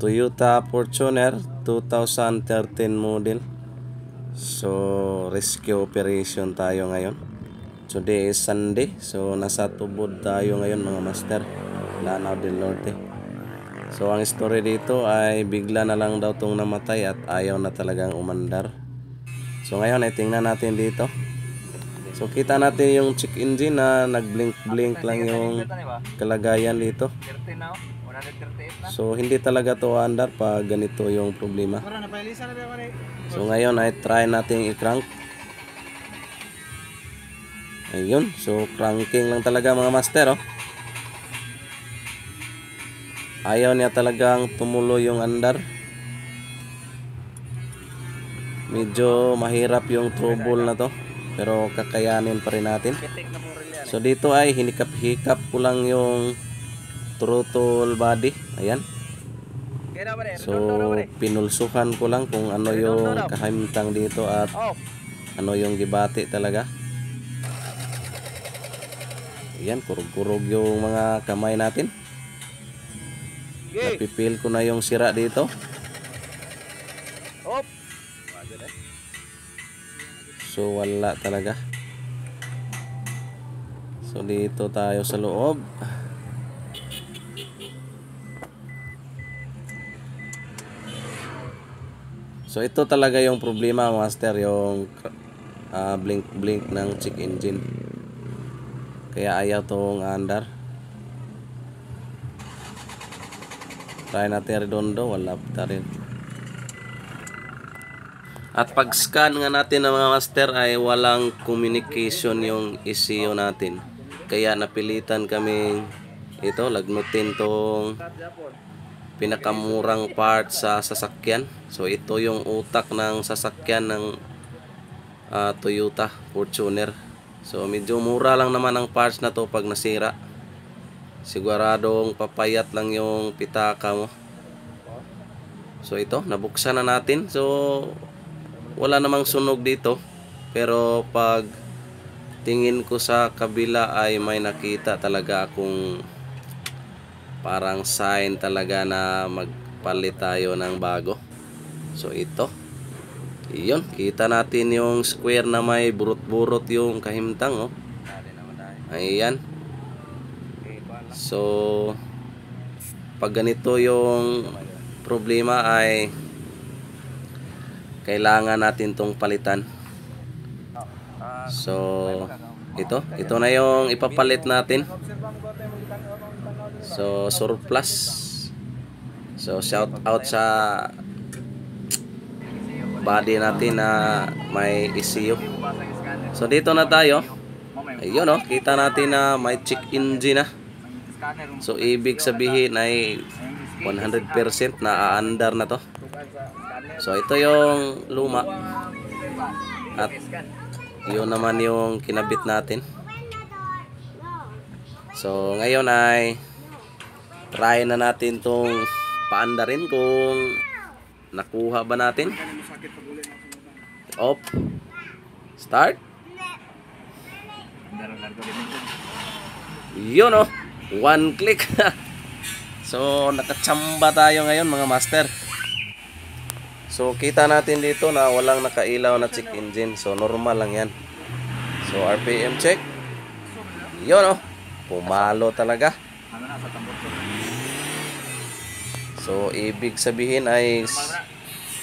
Toyota Fortuner 2013 model. So rescue operation tayo ngayon. Today is Sunday, so nasa tubod tayo ngayon mga master, Lanao del Norte. So ang story dito ay bigla na lang daw tong namatay at ayaw na talagang umandar. So ngayon ay tingnan natin dito. So kita natin yung check engine na nag-blink lang yung kalagayan dito. So hindi talaga to andar pag ganito yung problema. So ngayon ay try natin i-crank. Ayun, so cranking lang talaga mga master, oh. Ayaw niya talagang tumuloy yung andar. Medyo mahirap yung trouble na to, pero kakayanin pa rin natin. So dito ay hinikap-hikap ko lang yung throttle body. Ayan. So pinulsuhan ko lang kung ano yung kahimtang dito at ano yung gibati talaga. Ayan, kurog-kurog yung mga kamay natin. Napipil ko na yung sira dito. So wala talaga. So dito tayo sa loob. So ito talaga yung problema master, yung blink ng check engine. Kaya ayaw tong andar. Try natin redondo, wala pa rin. At pag scan nga natin ng mga master ay walang communication yung ECU natin. Kaya napilitan kami ito, lagnutin tong pinakamurang part sa sasakyan. So ito yung utak ng sasakyan ng Toyota Fortuner. So medyo mura lang naman ang parts na to pag nasira. Siguradong papayat lang yung pitaka mo. So ito, nabuksan na natin. So wala namang sunog dito, pero pag tingin ko sa kabila ay may nakita talaga akong parang sign talaga na magpalit tayo ng bago. So ito, iyon, kita natin yung square na may burot-burot yung kahimtang, oh. Ayan. So pag ganito yung problema ay kailangan natin tong palitan. So ito na yung ipapalit natin. So surplus. So shout out sa body natin na may ECU. So dito na tayo. Ayun, oh, kita natin na may check engine na. So ibig sabihin ay 100% na aandar na to. So ito yung luma. At yun naman yung kinabit natin. So ngayon ay try na natin tong paandarin kung nakuha ba natin. Off. Start. Yun, oh. One click. So nakachamba tayo ngayon mga master. So kita natin dito na walang nakailaw na check engine. So normal lang yan. So RPM check. Yun, oh. Pumalo talaga. So ibig sabihin ay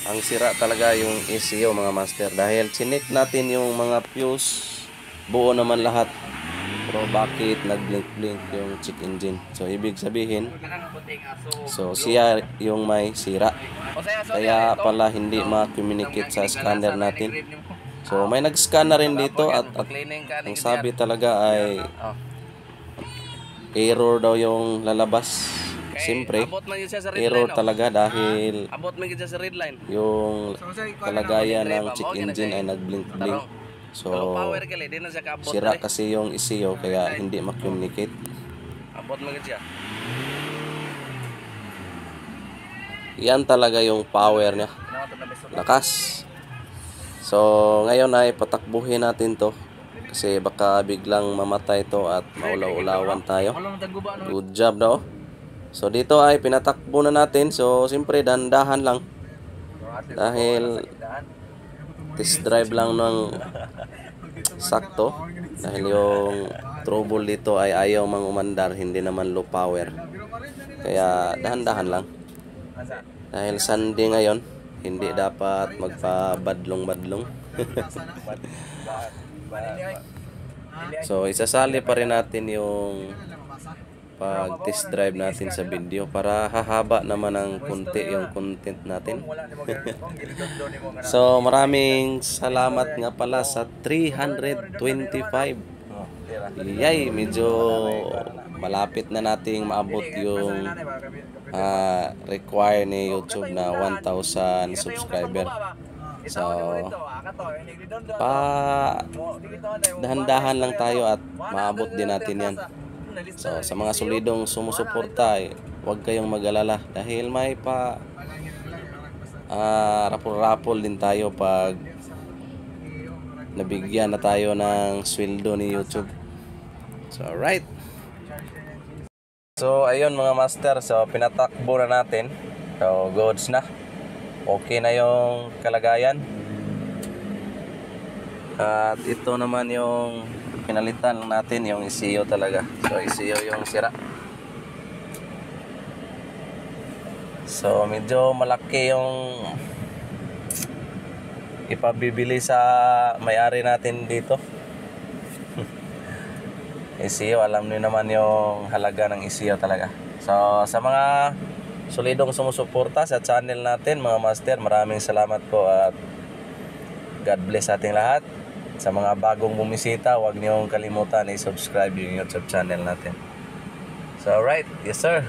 ang sira talaga yung ECU mga master. Dahil chinik natin yung mga fuse, buo naman lahat. Pero bakit nag-blink yung check engine? So ibig sabihin, so siya yung may sira. Kaya pala hindi ma-communicate sa scanner natin. So may nag-scan na rin dito at ang sabi talaga ay error daw yung lalabas. Siyempre, error talaga dahil yung kalagayan ng check engine ay nag-blink. So sira kasi yung ECU kaya hindi ma-communicate. Yan talaga yung power niya, lakas. So ngayon ay patakbuhin natin to kasi baka biglang mamatay to at maulaw-ulawan tayo. Good job daw. So dito ay pinatakbo na natin. So siyempre dahan-dahan lang. Dahil test drive lang ng sakto. Dahil yung trouble dito ay ayaw mang umandar, hindi naman low power. Kaya dahan-dahan lang. Dahil Sunday ngayon, hindi dapat magpa-badlong-badlong. So isasali pa rin natin yung pag test drive natin sa video para hahaba naman ng konti yung content natin. So maraming salamat nga pala sa 325. Yay, medyo malapit na nating maabot yung require ni YouTube na 1,000 subscriber. So pa dahan-dahan lang tayo at maabot din natin yan. So sa mga solidong sumusuporta, huwag kayong mag-alala dahil may pa rapol-rapol din tayo pag nabigyan na tayo ng sweldo ni YouTube. So alright. So ayun mga master, so pinatakbo na natin. So goods na. Okay na yung kalagayan. At ito naman yung pinalitan lang natin, yung ECU talaga. So ECU yung sira. So medyo malaki yung ipabibili sa may-ari natin dito. ECU, alam niyo naman yung halaga ng ECU talaga. So sa mga solidong sumusuporta sa channel natin mga master, maraming salamat po at God bless ating lahat. Sa mga bagong bumisita, huwag niyong kalimutan i-subscribe yung YouTube channel natin. So alright, yes sir.